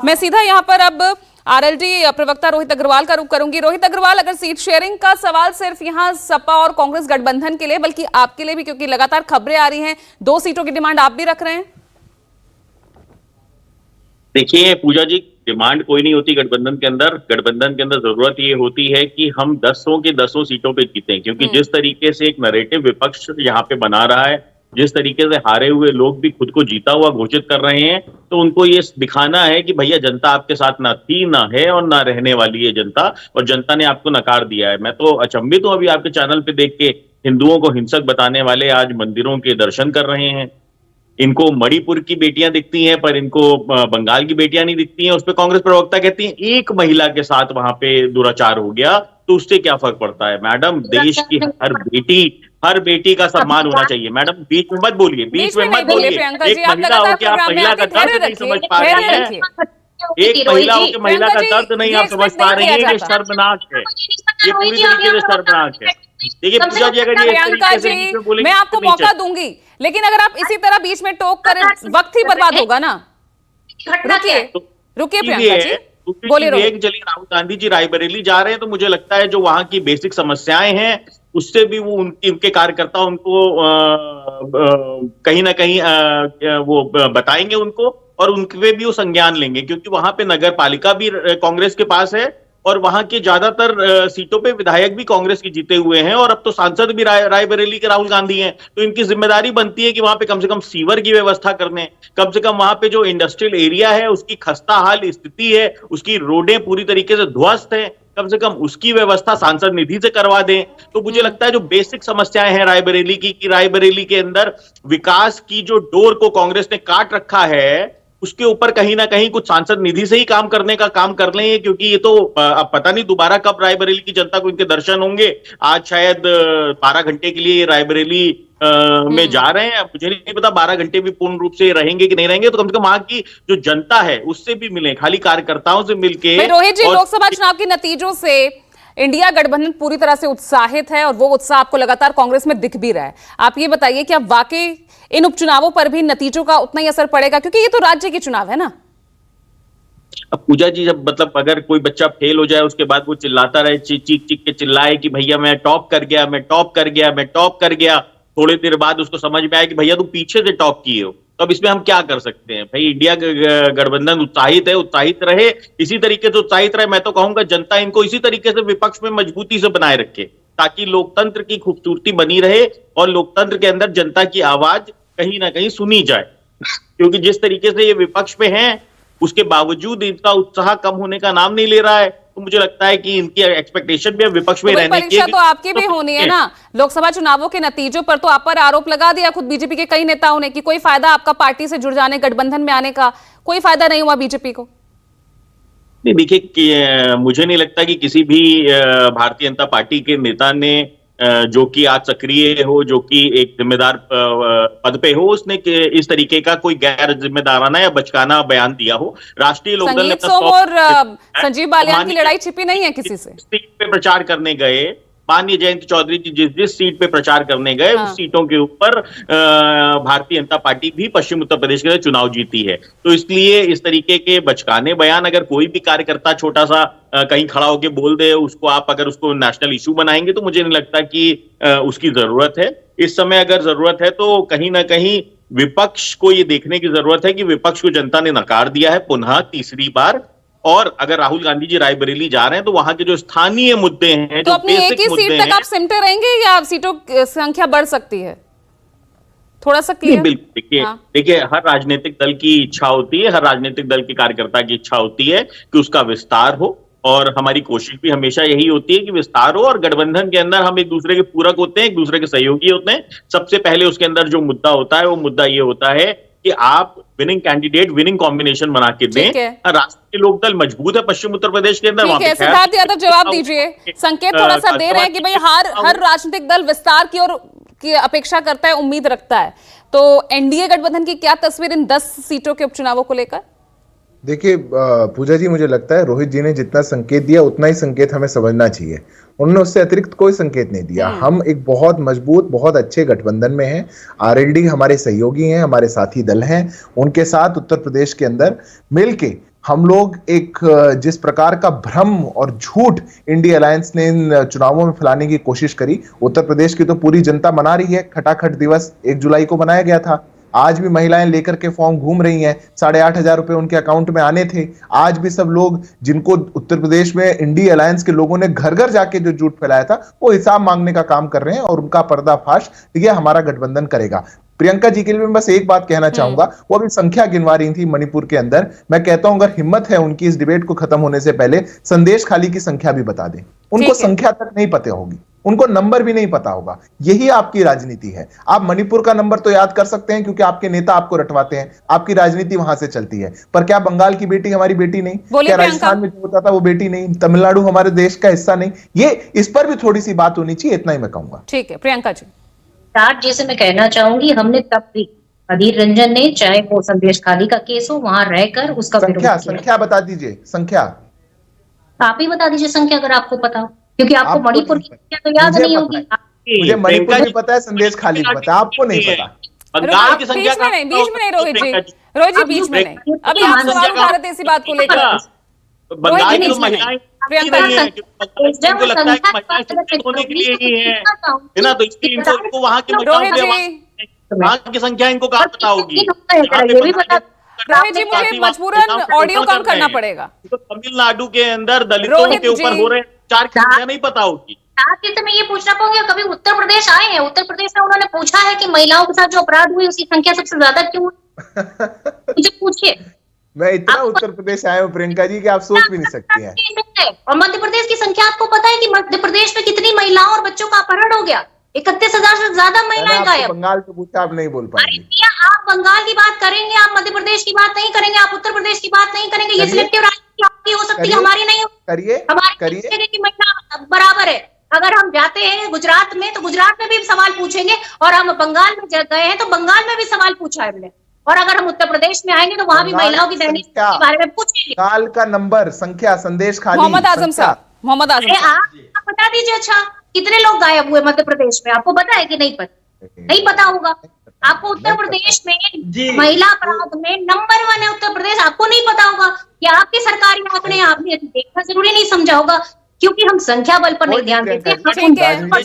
मैं सीधा यहाँ पर अब आरएलडी प्रवक्ता रोहित अग्रवाल का रुख करूंगी। रोहित अग्रवाल, अगर सीट शेयरिंग का सवाल सिर्फ यहाँ सपा और कांग्रेस गठबंधन के लिए बल्कि आपके लिए भी, क्योंकि लगातार खबरें आ रही हैं 2 सीटों की डिमांड आप भी रख रहे हैं। देखिए पूजा जी, डिमांड कोई नहीं होती गठबंधन के अंदर। गठबंधन के अंदर जरूरत ये होती है कि हम 10 के 10 सीटों पे जीतें, क्योंकि जिस तरीके से एक नैरेटिव विपक्ष यहाँ पे बना रहा है, जिस तरीके से हारे हुए लोग भी खुद को जीता हुआ घोषित कर रहे हैं, तो उनको ये दिखाना है कि भैया जनता आपके साथ ना थी, ना है और ना रहने वाली है जनता, और जनता ने आपको नकार दिया है। मैं तो अचंभित हूं अभी आपके चैनल पे देख के, हिंदुओं को हिंसक बताने वाले आज मंदिरों के दर्शन कर रहे हैं। इनको मणिपुर की बेटियां दिखती हैं पर इनको बंगाल की बेटियां नहीं दिखती हैं। उस पर कांग्रेस प्रवक्ता कहती हैं एक महिला के साथ वहां पे दुराचार हो गया तो उससे क्या फर्क पड़ता है। मैडम, देश की हर बेटी का सम्मान होना चाहिए। मैडम बीच में मत बोलिए, बीच में मत बोलिए। एक महिला हो के आप महिला का दर्द नहीं समझ पा रही हैं, एक महिला हो के महिला का दर्द नहीं आप समझ पा रही है। ये शर्मनाक है, ये पूरी तरीके से शर्मनाक है। देखिए पूजा जी, अगर ये प्रियंका जी, मैं आपको मौका दूंगी, लेकिन अगर आप इसी तरह बीच में टोक कर वक्त ही बर्बाद होगा ना। रुकिए प्रियंका जी, बोलिए। चलिए, राहुल गांधी जी रायबरेली जा रहे हैं तो मुझे लगता है जो वहां की बेसिक समस्याएं हैं उससे भी वो उनके कार्यकर्ता उनको कहीं ना कहीं वो बताएंगे उनको, और उनके भी वो संज्ञान लेंगे, क्योंकि वहां पे नगर पालिका भी कांग्रेस के पास है और वहां के ज्यादातर सीटों पे विधायक भी कांग्रेस के जीते हुए हैं, और अब तो सांसद भी रायबरेली के राहुल गांधी हैं। तो इनकी जिम्मेदारी बनती है कि वहां पे कम से कम सीवर की व्यवस्था करने, कम से कम वहां पे जो इंडस्ट्रियल एरिया है उसकी खस्ता हाल स्थिति है, उसकी रोडें पूरी तरीके से ध्वस्त है, कम से कम उसकी व्यवस्था सांसद निधि से करवा दें। तो मुझे लगता है जो बेसिक समस्याएं हैं रायबरेली की, कि रायबरेली के अंदर विकास की जो डोर को कांग्रेस ने काट रखा है, उसके ऊपर कहीं ना कहीं कुछ सांसद निधि से ही काम करने का काम कर लें, क्योंकि ये तो अब पता नहीं दोबारा कब रायबरेली की जनता को इनके दर्शन होंगे। आज शायद 12 घंटे के लिए रायबरेली में जा रहे हैं, मुझे नहीं पता 12 घंटे भी पूर्ण रूप से रहेंगे कि नहीं रहेंगे। तो कम से कम वहां की जो जनता है उससे भी मिले, खाली कार्यकर्ताओं से मिलके। रोहित जी, लोकसभा चुनाव के नतीजों से इंडिया गठबंधन पूरी तरह से उत्साहित है और वो उत्साह आपको लगातार कांग्रेस में दिख भी रहा है। आप ये बताइए कि अब वाकई इन उपचुनावों पर भी नतीजों का उतना ही असर पड़ेगा, क्योंकि ये तो राज्य के चुनाव है ना। अब पूजा जी, जब मतलब अगर कोई बच्चा फेल हो जाए उसके बाद वो चिल्लाता रहे, चीख के चिल्लाए कि भैया मैं टॉप कर गया, मैं टॉप कर गया, मैं टॉप कर गया, थोड़ी देर बाद उसको समझ में आया कि भैया तुम पीछे से टॉप किए हो, तो अब इसमें हम क्या कर सकते हैं। भाई इंडिया गठबंधन उत्साहित है, उत्साहित रहे, इसी तरीके से उत्साहित रहे। मैं तो कहूंगा जनता इनको इसी तरीके से विपक्ष में मजबूती से बनाए रखे, ताकि लोकतंत्र की खूबसूरती बनी रहे और लोकतंत्र के अंदर जनता की आवाज कहीं ना कहीं सुनी जाए। क्योंकि जिस तरीके से ये विपक्ष में है उसके बावजूद इनका उत्साह कम होने का नाम नहीं ले रहा है, तो मुझे लगता है कि इनकी एक्सपेक्टेशन भी विपक्ष में रहने की परीक्षा तो आपकी भी होनी है ना। लोकसभा चुनावों के नतीजों पर तो आप पर आरोप लगा दिया खुद बीजेपी के कई नेताओं ने कि कोई फायदा आपका पार्टी से जुड़ जाने, गठबंधन में आने का कोई फायदा नहीं हुआ बीजेपी को। नहीं, देखिए मुझे नहीं लगता कि किसी भी भारतीय जनता पार्टी के नेता ने जो कि आज सक्रिय हो, जो कि एक जिम्मेदार पद पे हो, उसने इस तरीके का कोई गैर जिम्मेदाराना या बचकाना बयान दिया हो। राष्ट्रीय लोकदल ने और संजीव बालियान की लड़ाई छिपी नहीं है किसी से। सीट पे प्रचार करने गए, माननीय जयंत चौधरी जी जिस सीट पे प्रचार करने गए उस सीटों के ऊपर भारतीय जनता पार्टी भी पश्चिम उत्तर प्रदेश के लिए चुनाव जीती है। तो इसलिए इस तरीके के बचकाने बयान अगर कोई भी कार्यकर्ता छोटा सा कहीं खड़ा होकर बोल दे, उसको आप अगर उसको नेशनल इशू बनाएंगे, तो मुझे नहीं लगता कि उसकी जरूरत है। इस समय अगर जरूरत है तो कहीं ना कहीं विपक्ष को ये देखने की जरूरत है कि विपक्ष को जनता ने नकार दिया है पुनः तीसरी बार, और अगर राहुल गांधी जी रायबरेली जा रहे हैं तो वहां के जो स्थानीय मुद्दे हैं, तो अपनी एक ही सीट तक आप सिमटे रहेंगे या सीटों की संख्या बढ़ सकती है? थोड़ा सा क्लियर। बिल्कुल, देखिए हर राजनीतिक दल की इच्छा होती है, हर राजनीतिक दल के कार्यकर्ता की इच्छा होती है कि उसका विस्तार हो, और हमारी कोशिश भी हमेशा यही होती है कि विस्तार हो। और गठबंधन के अंदर हम एक दूसरे के पूरक होते हैं, एक दूसरे के सहयोगी होते हैं। सबसे पहले उसके अंदर जो मुद्दा होता है वो मुद्दा ये होता है कि आप विनिंग कैंडिडेट, विनिंग कॉम्बिनेशन बना के दें। राष्ट्रीय लोकदल मजबूत है पश्चिम उत्तर प्रदेश के अंदर। सिद्धार्थ यादव जवाब दीजिए। संकेत थोड़ा सा दे रहे हैं कि भाई हर राजनीतिक दल विस्तार की और की अपेक्षा करता है, उम्मीद रखता है। तो एनडीए गठबंधन की क्या तस्वीर इन 10 सीटों के उपचुनावों को लेकर? देखिए पूजा जी, मुझे लगता है रोहित जी ने जितना संकेत दिया उतना ही संकेत हमें समझना चाहिए। उन्होंने उससे अतिरिक्त कोई संकेत नहीं दिया। हम एक बहुत मजबूत, बहुत अच्छे गठबंधन में हैं। आरएलडी हमारे सहयोगी हैं, हमारे साथी दल हैं। उनके साथ उत्तर प्रदेश के अंदर मिलके हम लोग एक जिस प्रकार का भ्रम और झूठ इंडिया अलायंस ने इन चुनावों में फैलाने की कोशिश करी, उत्तर प्रदेश की तो पूरी जनता मना रही है। खटाखट दिवस 1 जुलाई को मनाया गया था। आज भी महिलाएं लेकर के फॉर्म घूम रही हैं, 8,500 रुपए उनके अकाउंट में आने थे। आज भी सब लोग जिनको उत्तर प्रदेश में इंडिया अलायंस के लोगों ने घर घर जाके जो झूठ फैलाया था, वो हिसाब मांगने का काम कर रहे हैं और उनका पर्दाफाश ये हमारा गठबंधन करेगा। प्रियंका जी के लिए मैं बस एक बात कहना चाहूंगा, वो अभी संख्या गिनवा रही थी मणिपुर के अंदर। मैं कहता हूं अगर हिम्मत है उनकी इस डिबेट को खत्म होने से पहले संदेश खाली की संख्या भी बता दें। उनको संख्या तक नहीं पता होगी, उनको नंबर भी नहीं पता होगा। यही आपकी राजनीति है। आप मणिपुर का नंबर तो याद कर सकते हैं क्योंकि आपके नेता आपको रटवाते हैं, आपकी राजनीति वहां से चलती है। पर क्या बंगाल की बेटी हमारी बेटी नहीं? क्या राजस्थान में जो होता था वो बेटी नहीं? तमिलनाडु हमारे देश का हिस्सा नहीं? ये इस पर भी थोड़ी सी बात होनी चाहिए, इतना ही मैं कहूंगा। ठीक है प्रियंका जी। जैसे मैं कहना चाहूंगी, हमने तब भी अधीर रंजन ने, चाहे वो संदेश खाली का केस हो, वहां रहकर उसका संख्या बता दीजिए। संख्या आप ही बता दीजिए संख्या अगर आपको पता हो, क्योंकि आपको मणिपुर की संख्या तो याद नहीं होगी। मुझे मणिपुर भी पता है, संदेश खाली भी पता है, आपको नहीं पता। बंगाल की संख्या बीच में नहीं रोहित जी, रोहित जी बीच में नहीं। अभी आप सवाल उठा रहे थे इसी बात को लेकर। बंगाल की महिलाएं इनको लगता है कि महिलाएं शिक्षित होने के लिए ही है ना, तो इसलिए इनको वहां की संख्या इनको कहाँ पता होगी? रोहित जी मुझे मजबूरन ऑडियो कम करना पड़ेगा। तो तमिलनाडु के अंदर दलितों के ऊपर हो रहे 4 की संख्या नहीं पता होगी। तो मैं ये पूछना पाऊंगी, कभी उत्तर प्रदेश आए हैं? उत्तर प्रदेश में उन्होंने पूछा है कि महिलाओं के साथ जो अपराध हुए उसकी संख्या सबसे ज्यादा क्यों? मुझे पूछिए। मैं इतना उत्तर प्रदेश आया हूँ प्रियंका जी कि आप सोच भी नहीं सकती हैं। और मध्य प्रदेश की संख्या आपको पता है कि मध्य प्रदेश में कितनी महिलाओं और बच्चों का अपहरण हो गया? 31,000 से ज्यादा महिलाएं गायब। बंगाल से पूछा, आप नहीं बोल पाएंगे। आप बंगाल की बात करेंगे, आप मध्य प्रदेश की बात नहीं करेंगे, आप उत्तर प्रदेश की बात नहीं करेंगे। ये सिलेक्टिव राजनीति आपकी हो सकती है, हमारी नहीं हो। हमारी की महिला बराबर है। अगर हम जाते हैं गुजरात में तो गुजरात में भी सवाल पूछेंगे, और हम बंगाल में गए हैं तो बंगाल में भी सवाल पूछा है हमने। और अगर हम उत्तर प्रदेश में आएंगे तो वहां भी महिलाओं की दैनिक के बारे में पूछेंगे। काल का नंबर, संख्या, संदेश खाली। मोहम्मद आजम साहब, मोहम्मद आजम आप बता दीजिए। अच्छा, कितने लोग गायब हुए मध्य प्रदेश में? आपको पता है कि नहीं पता? नहीं पता होगा आपको। उत्तर प्रदेश में महिला अपराध में नंबर 1 है उत्तर प्रदेश, आपको नहीं पता होगा कि आपके सरकारी आंकड़े आपने देखना जरूरी नहीं समझा होगा, क्योंकि हम संख्या बल पर नहीं ध्यान देते।